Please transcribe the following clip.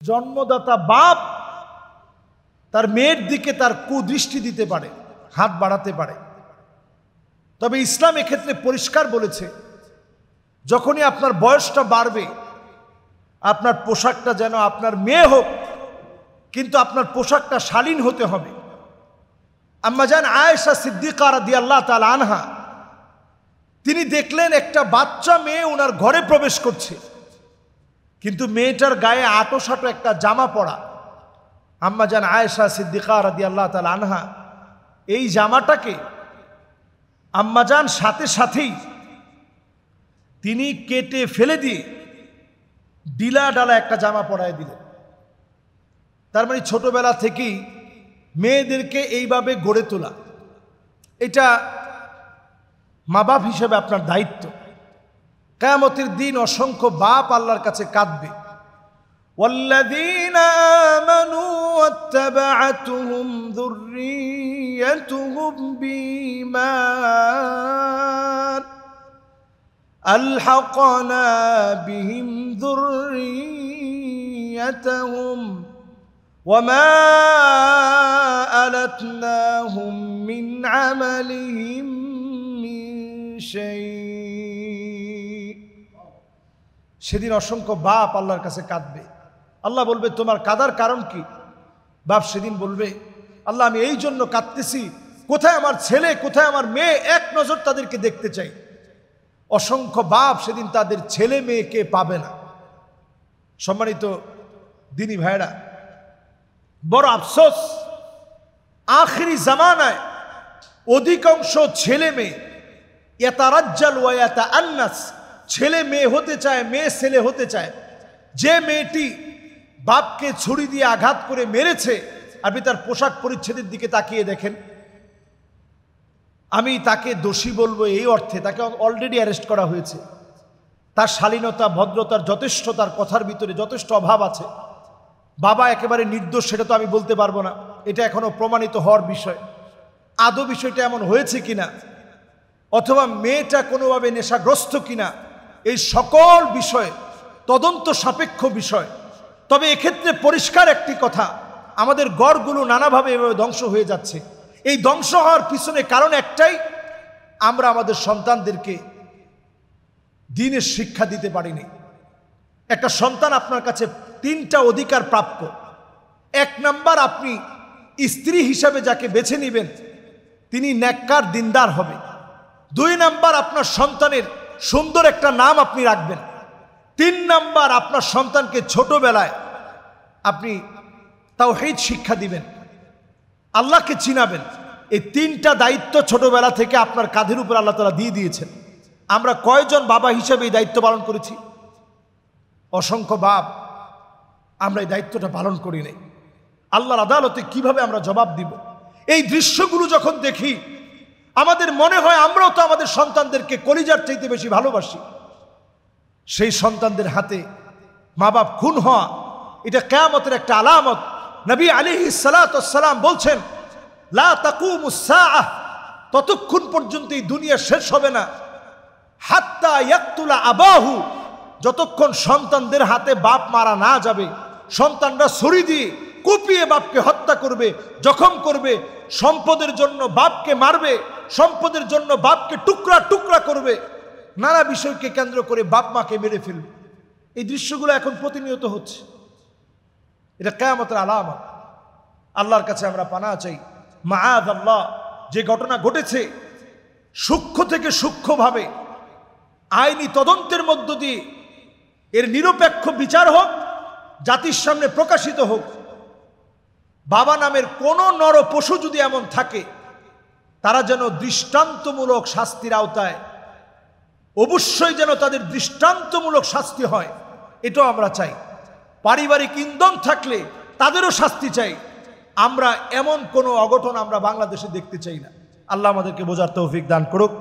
জন্মদাতা বাপ তার মেয়ের দিকে তার কুদৃষ্টি দিতে পারে, হাত বাড়াতে পারে। তবে ইসলাম এক্ষেত্রে পরিষ্কার বলেছে, যখনই আপনার বয়সটা বাড়বে, আপনার পোশাকটা যেন আপনার মেয়ে হোক, কিন্তু আপনার পোশাকটা শালীন হতে হবে। আম্মা জান আয়েশা সিদ্দিকা রাদিয়াল্লাহু তাআলা আনহা, তিনি দেখলেন একটা বাচ্চা মেয়ে ওনার ঘরে প্রবেশ করছে, কিন্তু মেয়েটার গায়ে আঁটো-সাঁটো একটা জামা পরা। আম্মা জান আয়েশা সিদ্দিকা রাদিয়াল্লাহু তাআলা আনহা এই জামাটাকে আম্মা জান সাথে সাথেই তিনি কেটে ফেলে দিয়ে ডিলা ডালা একটা জামা পরায় দিলেন। তার মানে ছোটবেলা থেকেই মেয়েদেরকে এইভাবে গড়ে তোলা, এটা মা বাপ হিসেবে আপনার দায়িত্ব। কিয়ামতের দিন অসংখ্য বাপ আল্লাহর কাছে কাঁদবে। ওয়াল্লাযীনা আমানু ওয়াত্তাবা'তুহুম যুররিয়্যাতুহুম বিঈমান আলহাকনা বিহিম যুররিয়্যাতাহুম ওয়ামা আলাতনাহুম মিন আমালিহিম সেদিন অসংখ্য বাপ আল্লাহর কাছে কাঁদবে। আল্লাহ বলবে, তোমার কাঁদার কারণ কি? বাপ সেদিন বলবে, আল্লাহ আমি এই জন্য কাঁদতেছি, কোথায় আমার ছেলে, কোথায় আমার মেয়ে, এক নজর তাদেরকে দেখতে চাই। অসংখ্য বাপ সেদিন তাদের ছেলে মেয়েকে পাবে না। সম্মানিত দিনী ভাইরা, বড় আফসোস, আখিরি জামানায় অধিকাংশ ছেলে মেয়ে ইয়াতারাজ্জাল ওয়া ইয়াতাআন্নাস, ছেলে মেয়ে হতে চায়, মেয়ে ছেলে হতে চায়। যে মেয়েটি বাপকে ছুরি দিয়ে আঘাত করে মেরেছে, আপনি তার পোশাক পরিচ্ছদের দিকে তাকিয়ে দেখেন। আমি তাকে দোষী বলবো এই অর্থে, তাকে অলরেডি অ্যারেস্ট করা হয়েছে। তার শালীনতা, ভদ্রতার যথেষ্ট, তার কথার ভিতরে যথেষ্ট অভাব আছে। বাবা একেবারে নির্দোষ সেটা তো আমি বলতে পারবো না, এটা এখনো প্রমাণিত হওয়ার বিষয়। আদৌ বিষয়টা এমন হয়েছে কিনা, অথবা মেয়েটা কোনোভাবে নেশাগ্রস্ত কিনা, এই সকল বিষয় তদন্ত সাপেক্ষ বিষয়। তবে এক্ষেত্রে পরিষ্কার একটি কথা, আমাদের গড়গুলো নানাভাবে এভাবে ধ্বংস হয়ে যাচ্ছে। এই ধ্বংস হওয়ার পিছনে কারণ একটাই, আমরা আমাদের সন্তানদেরকে দ্বীনের শিক্ষা দিতে পারিনি। একটা সন্তান আপনার কাছে তিনটা অধিকার প্রাপ্য। এক নাম্বার, আপনি স্ত্রী হিসাবে যাকে বেছে নেবেন তিনি নেককার দিনদার হবে। দুই নাম্বার, আপনার সন্তানের সুন্দর একটা নাম আপনি রাখবেন। তিন নাম্বার, আপনার সন্তানকে ছোটবেলায় আপনি তাওহীদ শিক্ষা দিবেন, আল্লাহকে চিনাবেন। এই তিনটা দায়িত্ব ছোটবেলা থেকে আপনার কাঁধের উপর আল্লাহ তাআলা দিয়ে দিয়েছেন। আমরা কয়জন বাবা হিসেবে এই দায়িত্ব পালন করেছি? অসংখ্য বাপ আমরা এই দায়িত্বটা পালন করি নাই। আল্লাহর আদালতে কিভাবে আমরা জবাব দিব? এই দৃশ্যগুলো যখন দেখি আমাদের মনে হয় আমরাও তো আমাদের সন্তানদেরকে কলিজার চাইতে বেশি ভালোবাসি। সেই সন্তানদের হাতে মা বাপ খুন হওয়া, এটা কিয়ামতের একটা আলামত। নবী আলাইহিস সালাতু ওয়াস সালাম বলছেন, লা তাকুমুস সাআহ, ততক্ষণ পর্যন্ত এই দুনিয়া শেষ হবে না, হাত্তা ইয়াকতুলা আবাহু, যতক্ষণ সন্তানদের হাতে বাপ মারা না যাবে। সন্তানরা ছুরি দিয়ে কুপিয়ে বাপকে হত্যা করবে, জখম করবে, সম্পদের জন্য বাপকে মারবে, সম্পদের জন্য বাপকে টুকরা টুকরা করবে, নানা বিষয়কে কেন্দ্র করে বাপ মাকে মেরে ফেলবে। এই দৃশ্যগুলো এখন প্রতিনিয়ত হচ্ছে। এটা কিয়ামতের আলামত। আল্লাহর কাছে আমরা পানাহ চাই, মাআযাল্লাহ, যে ঘটনা ঘটেছে সূক্ষ্ম থেকে সূক্ষ্মভাবে আইনি তদন্তের মধ্য দিয়ে এর নিরপেক্ষ বিচার হোক, জাতির সামনে প্রকাশিত হোক। বাবা নামের কোন নর পশু যদি এমন থাকে, তারা যেন দৃষ্টান্তমূলক শাস্তির আওতায়, অবশ্যই যেন তাদের দৃষ্টান্তমূলক শাস্তি হয়, এটাও আমরা চাই। পারিবারিক ইন্ধন থাকলে তাদেরও শাস্তি চাই। আমরা এমন কোনো অঘটন আমরা বাংলাদেশে দেখতে চাই না। আল্লাহ আমাদেরকে বোঝার তৌফিক দান করুক।